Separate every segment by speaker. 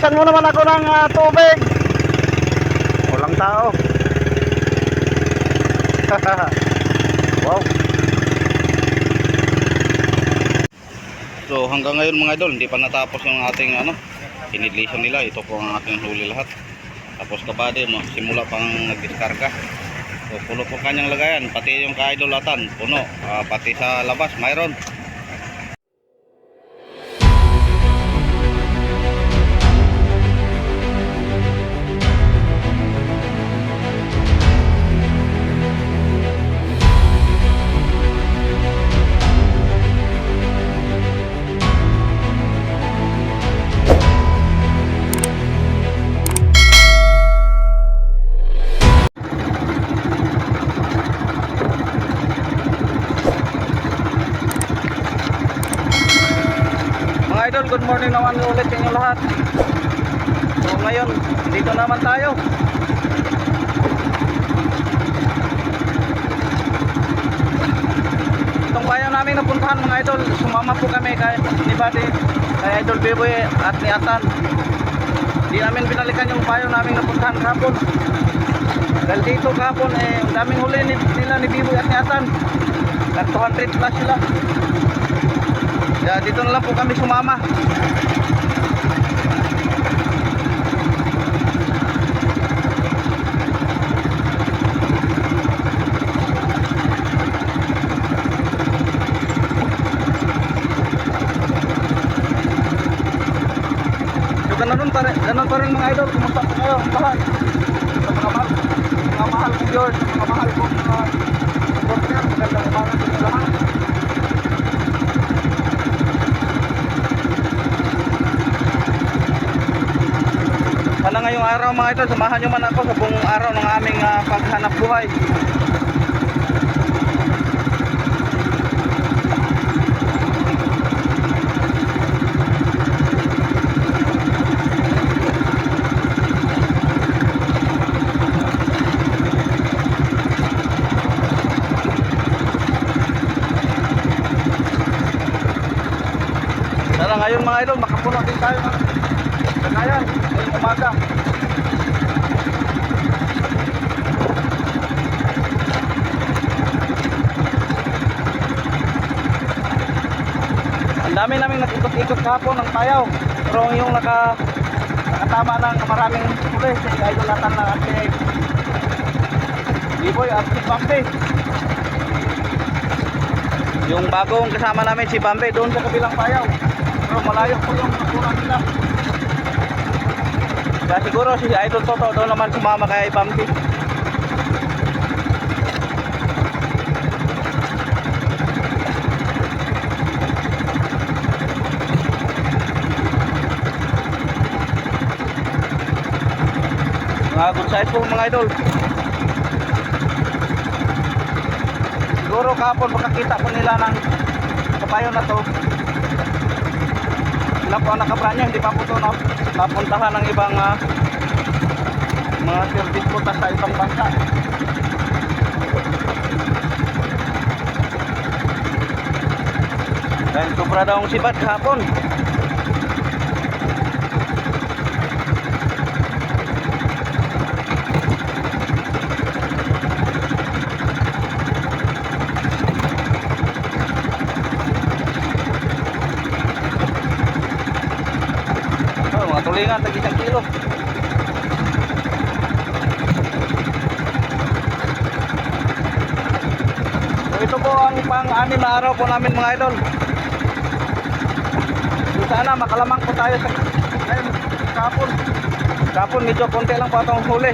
Speaker 1: bilisan mo naman ako ng tubig. Walang tao. Wow. So hanggang ngayon mga idol, hindi pa natapos yung ating inidlisan nila. Ito po ang ating huli lahat. Tapos kabady, simula pang nagdiskarga. So puno po kanyang lagayan, pati yung kaidolatan, puno. Pati sa labas, mayroon. Idol, good morning naman ulit sa inyo lahat. So ngayon, dito naman tayo. Itong bayan namin napuntahan mga idol, sumama po kami ni Buddy, kay Idol Biboy at ni Atan. Di namin binalikan yung bayan namin napuntahan kahapon. Dahil dito kahapon daming huli nila ni Biboy at ni Atan. Nag 200 plus sila. Dito na lang po kami sumama. So ganun pa rin mga idol. Kumusta po kayo ang lahat? Sa mga mahal kong viewers, mga mahal kong supporter, magandang umaga sa inyo lahat. Sana ngayong araw mga idol, samahan nyo man ako sa buong araw ng aming paghanap buhay. Sana ngayon mga idol, makapuno din tayo ng kanayan ngayong umaga. Ang dami namin nag-ikot-ikot kahapon ng Payaw, pero yung nakatama ng maraming huli si Idol Atan na at si Biboy at si Bambi. Yung bagong kasama namin si Bambi doon sa kabilang Payaw, pero malayo po yung nakunan nila. Kaya siguro si Idol Toto doon naman sumama kay Bambi. Mga good size po mga idol. Siguro kahapon makakita po nila ng kapayo na to. Sila po ang nakabranya, hindi pa po ito napuntahan ng ibang mga service po sa ibang bansa. Dahil sobra daw ang sibat kahapon. Tulingan, tag 1 kilo. So ito po ang pang-anim na araw po namin mga idol. So sana makalamang po tayo sa ngayon kapon medyo konti lang po itong huli.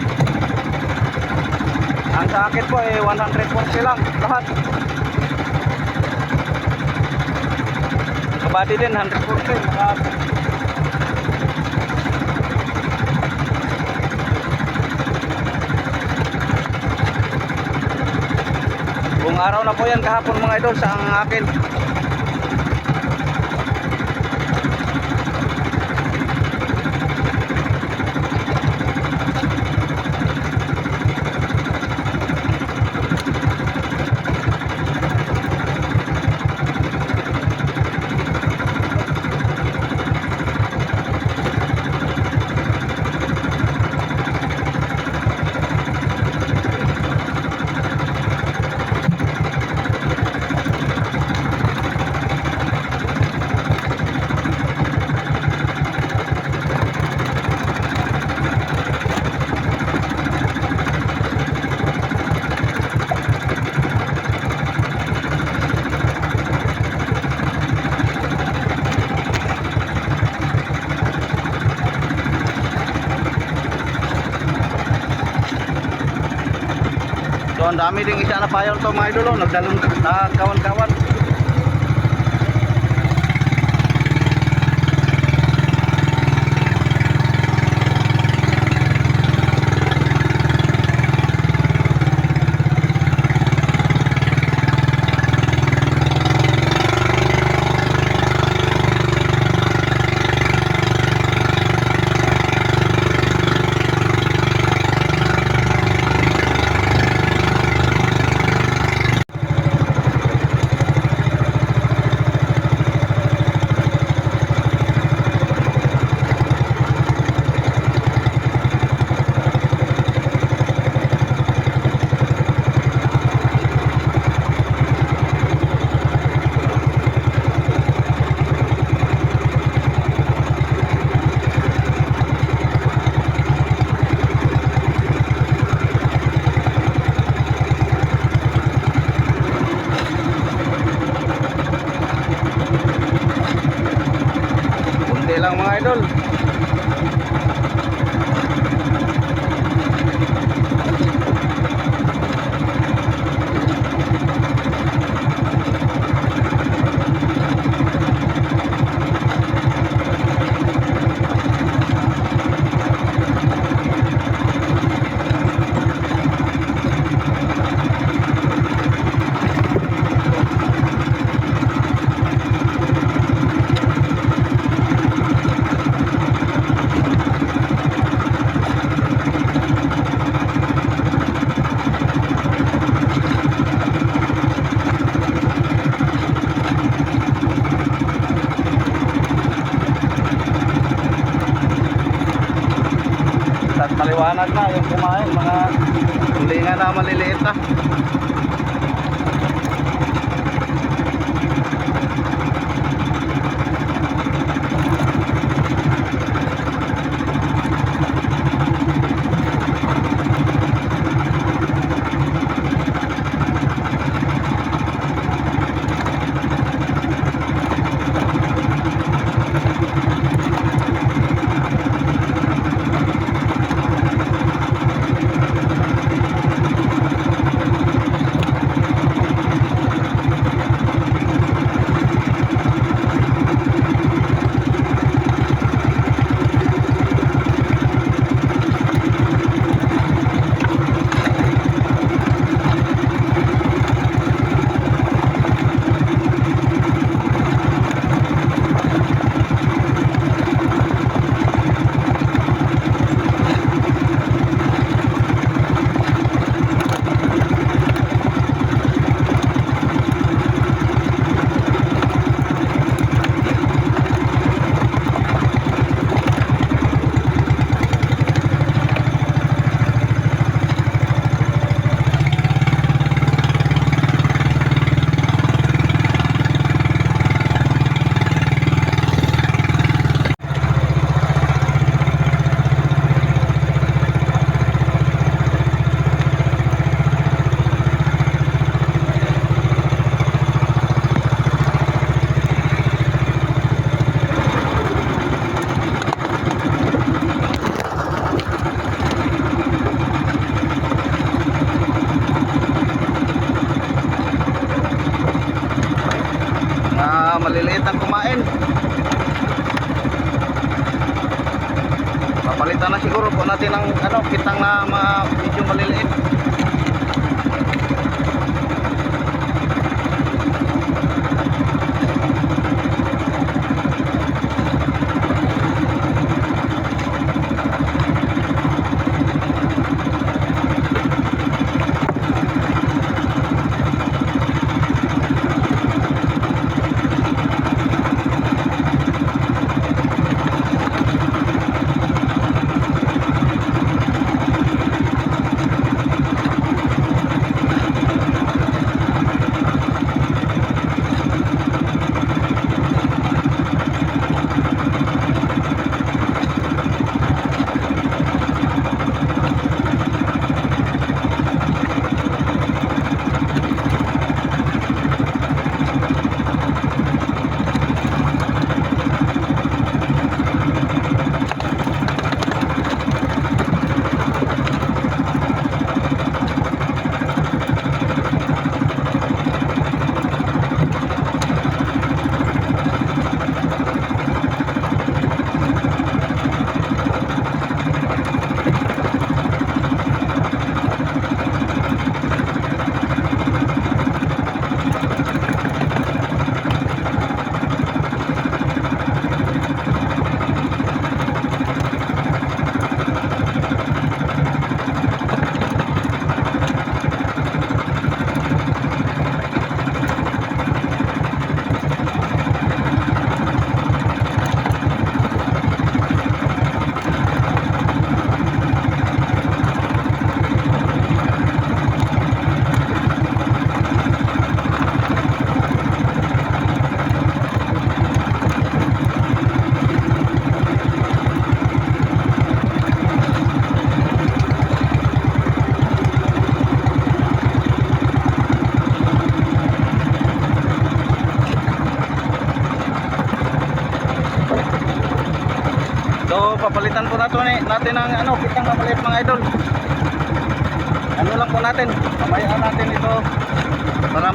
Speaker 1: Ang sa akin po 140 lang lahat. Kabady din 140 buong araw na po yan kahapon mga idol sa ang akin. ang dami ding isa na payon to mga idol, oh. Nagdalon na kawan-kawan. Kunti lang mga idol. At maliwanag na yung kumain, mga tulingan na maliliit na. natin ang ano, pitang na maliit mga idol. Ano lang po natin, mamaya natin ito para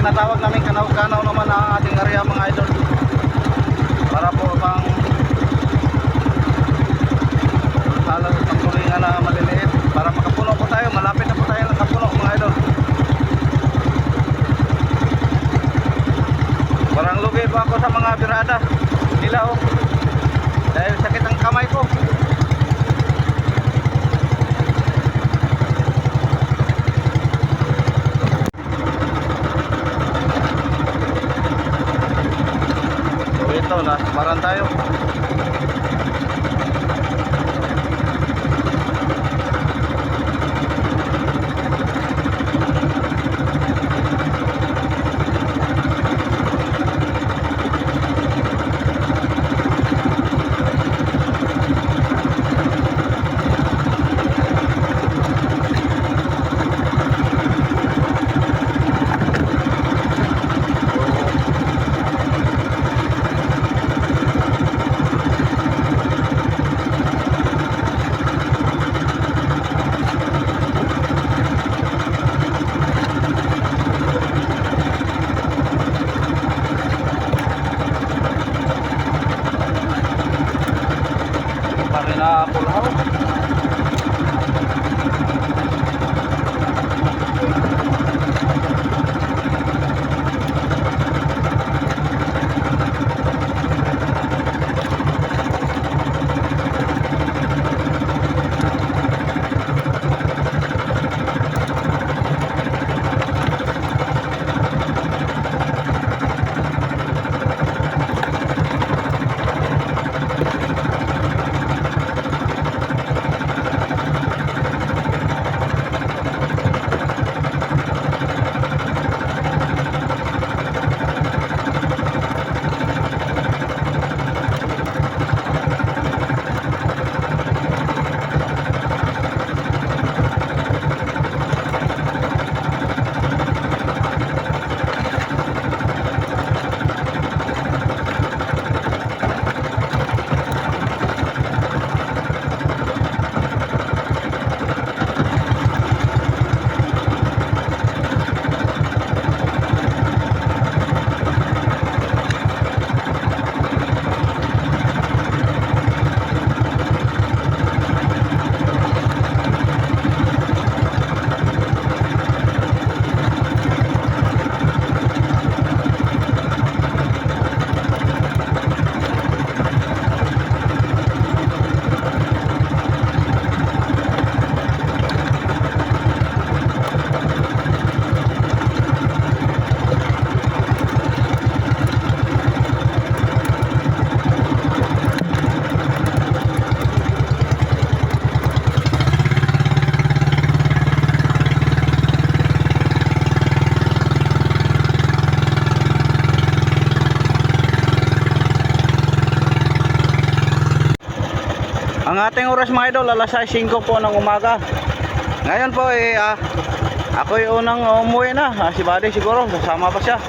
Speaker 1: tinatawag namin kanaw-kanaw naman ang ating area mga idol, para po pang halos ang tulingan na maliliit para makapuno po tayo, malapit na po tayo nakapuno mga idol. Parang lugi po ako sa mga birada nila oh, dahil sakit ang kamay ko. Nasbaran tayo. Pulahaw. Ang ating oras mga idol, alas 5 po ng umaga. Ngayon po ako yung unang umuwi na. Si Buddy siguro, kasama pa siya.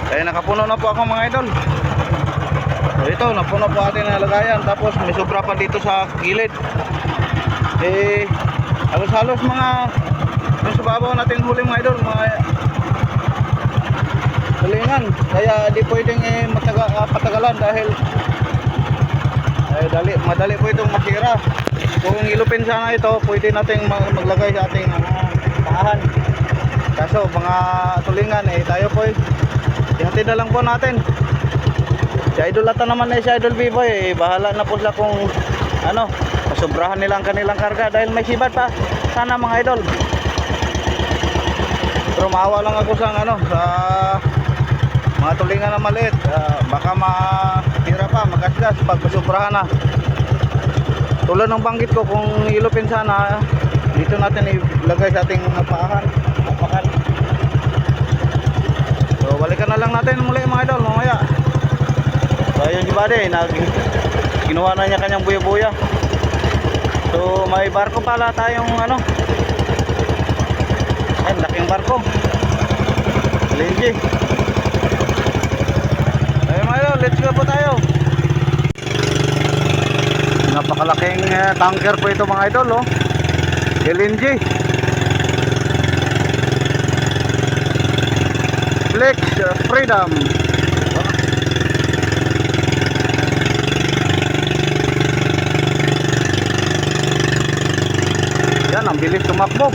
Speaker 1: Kaya nakapuno na po ako mga idol. So ito, napuno po ating nalagayan. Tapos may sobra pa dito sa gilid. Halos-halos mga yung subabaw natin huli mga idol, mga hulingan. Kaya di pwedeng patagalan dahil madali po itong masira. Kung ilupin sana ito, pwede nating maglagay sa ating tahan. Kaso mga tulingan tayo po ihatid na lang po natin. Si Idol Ata naman si Idol B-Boy bahala na po sila kung ano, masobrahan nila ang kanilang karga dahil may sibat pa sana mga idol. Pero maawa lang ako sa mga tulingan na maliit, baka matira pa, magasgas pag masubrahan na. Tulad ng banggit ko, kung ilupin sana, dito natin ilagay sa ating paahan, pakan. So balikan na lang natin muli mga idol mamaya. So ayun si Buddy, kinuha na niya kanyang buya-buya. So may barko pala tayong ano, ayun, laking barko, LNG. Ayun mga idol, let's go po tayo. Napakalaking tanker po ito mga idol, oh. LNG Flex Freedom. Yan, ang bilis tumakbo.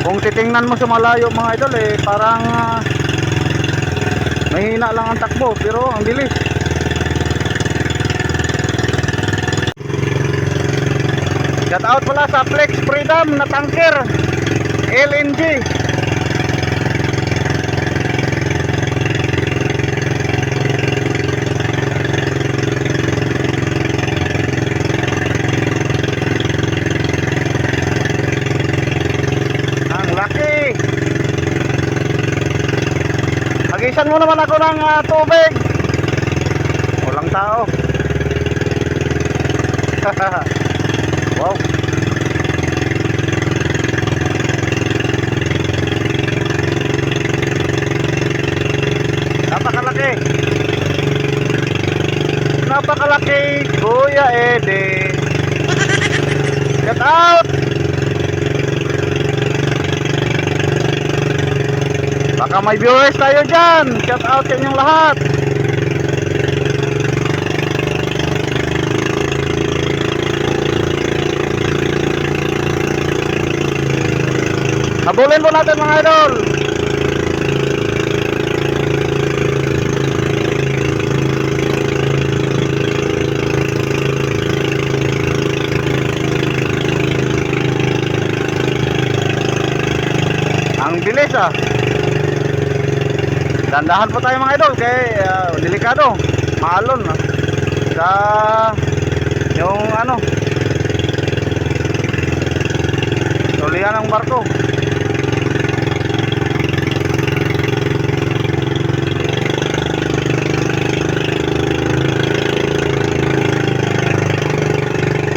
Speaker 1: Kung titingnan mo sa malayo mga idol, parang mahina lang ang takbo, pero ang bilis. Shout out pala sa Flex Freedom na tanker LNG. Ang laki. Hagisan mo naman ako ng tubig. Walang tao. Wow. Napakalaki. Napakalaki, Kuya Eddie. Get out. Baka may viewers tayo dyan. Shout out sa inyong lahat. Habulin po natin mga idol. Ang bilis ah. Dandahan po tayo mga idol kay delikado. Maalon sa yung ano, tulian ng barko.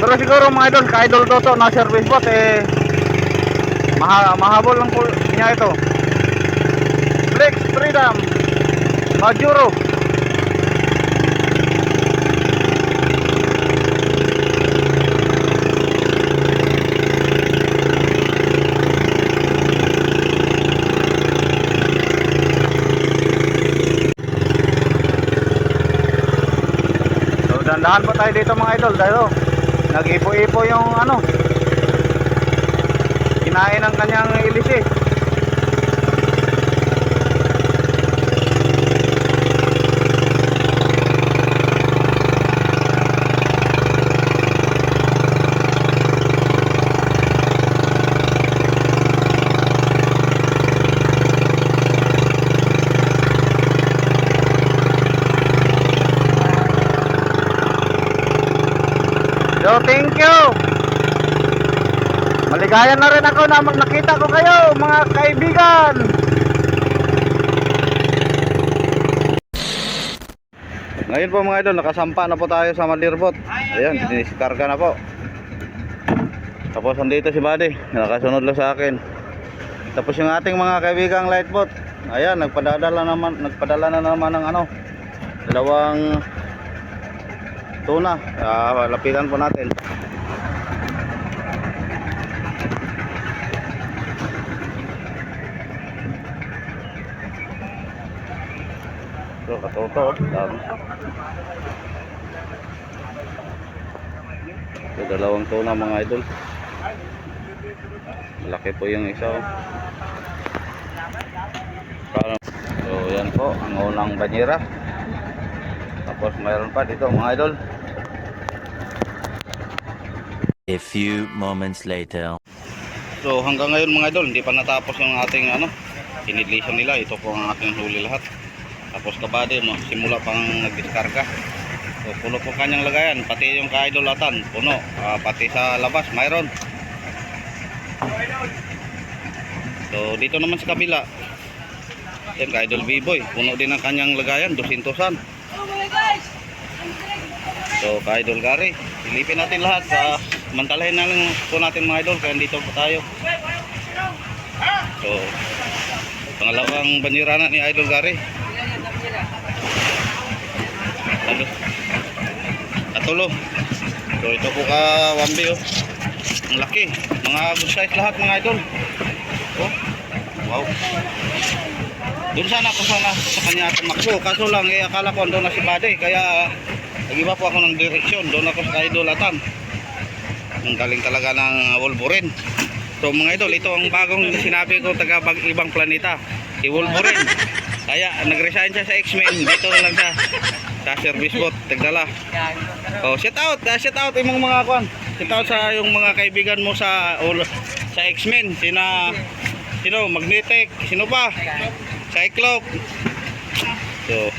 Speaker 1: Pero siguro mga idol, ka-idol Toto na service bot mahabol lang po niya ito. Flex Freedom Majuro. So dandahan po tayo dito mga idol dahil nag-ipo-ipo yung ano, kinain ng kanyang ilisi. So thank you. Maligaya na rin ako na nakita ko kayo mga kaibigan. Ngayon po mga idol, nakasampa na po tayo sa Malirbot. Ayan, siniskarga na po. Tapos andito si Buddy, nakasunod lang sa akin. Tapos yung ating mga kaibigang lightboat, ayan, nagpadala na naman ng ano, dalawang tuna. Lapitan po natin. So katoto, dami. So dalawang tuna mga idol. Malaki po yung isa. So yan po ang unang banyera. Tapos mayroon pa dito mga idol.
Speaker 2: A few moments later.
Speaker 1: So hanggang ngayon mga idol, hindi pa natapos yung ating ano, inidlisan nila. Ito po ang ating huli lahat. Tapos kabady mo, simula pang nagdiskarga. So, puno po kanyang lagayan, pati yung kaidolatan, puno. Pati sa labas, mayroon. So, dito naman sa kabila, yan, ka-idol B-boy, puno din ang kanyang lagayan, 200-an. So, ka-idol Gary, silipin natin lahat. Mantalahin na lang po natin mga idol, kaya dito po tayo. So, pangalawang banyerana ni Idol Gary. Katulo. So, ito po ka Wambi, oh. Ang laki. Mga good size lahat mga idol. Oh, wow. Doon sana ako sa kanya tumakbo. Kaso lang, akala ko doon na si Bade. Kaya, nag-iba po ako ng direksyon. Doon ako sa idolatan. Ang galing talaga ng Wolverine. So mga idol, ito ang bagong sinabi ko taga ibang planeta. Si Wolverine. Kaya, nag-resign siya sa X-Men. Dito na lang siya. Sa service bot. Tagdala. Oh, shout out yung mga kwan. Shout out sa yung mga kaibigan mo sa X-Men. Sino? Magnetic. Sino pa? Cyclops. So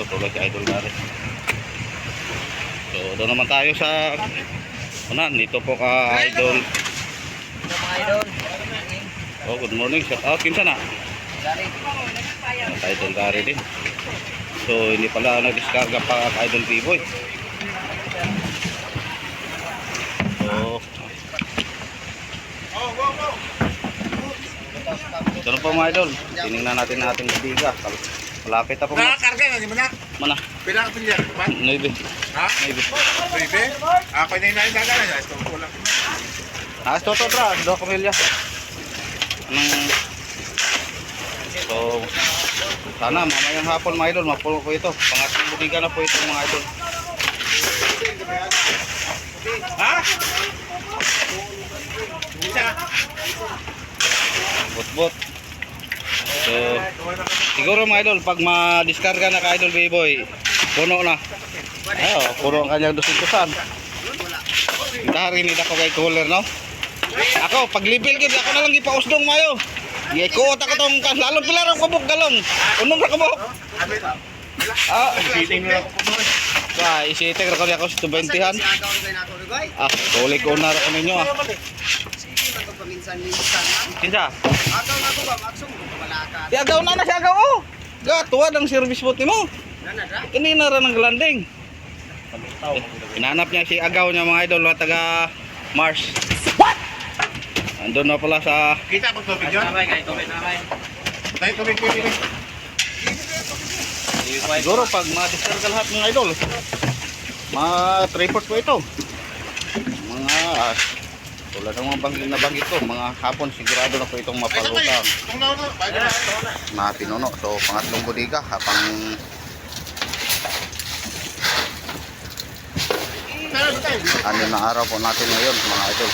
Speaker 1: tuloy si Idol Gary. So doon naman tayo sa unan. Dito po ka Idol. Oh, good morning. Shout out. Kinsa na? Idol Gary din. So hindi pala nag-discarga pa ka Idol B-boy. So ito po mga idol, tinignan natin ang ating biga. Malapit na po.
Speaker 3: Nakakarga na, di ba na?
Speaker 1: Mana?
Speaker 3: Pila ka pilya?
Speaker 1: 9.
Speaker 3: Ha?
Speaker 1: 9.
Speaker 3: Baby? Ako na yung nagagana niya. Ito ko lang.
Speaker 1: Ito tra, 2 kamilya. So, sana mamayang hapon mga idol, mapulo ko ito. Pangatlong budiga na po ito mga idol.
Speaker 3: Ha? Isa.
Speaker 1: Bot. So, siguro mga idol, pag ma-discarga na ka Idol B-boy, puno na. Ayo, puno ang kanyang 200-an. Kita rin ako kay cooler, no? Ako, pag level gid ako na lang gipausdong mayo. Giikuot ako tong lalong pilar ang kabuk galong. Unong ra kabuk.
Speaker 3: Sitting na ako po.
Speaker 1: Isitik ra ko ako sa 20-han. Tulik ko na ra ko ninyo. Kinsa? Agaw na siya agaw, oh. Tuwad ang service boat nimo. Kanina ra ng landing. Hinanap niya si agaw niya mga idol, taga Mars. What? Andun na pala sa
Speaker 3: Kita pag tubig yun? Tayo tubig.
Speaker 1: siguro pag ma-discarga lahat mga idol. Ma-report ko ito. Mga tulad ng mga bangging na banggit ko, mga hapon sigurado na po itong mapalutang na pinuno. So pangatlong budiga habang ano na araw po natin ngayon mga idol.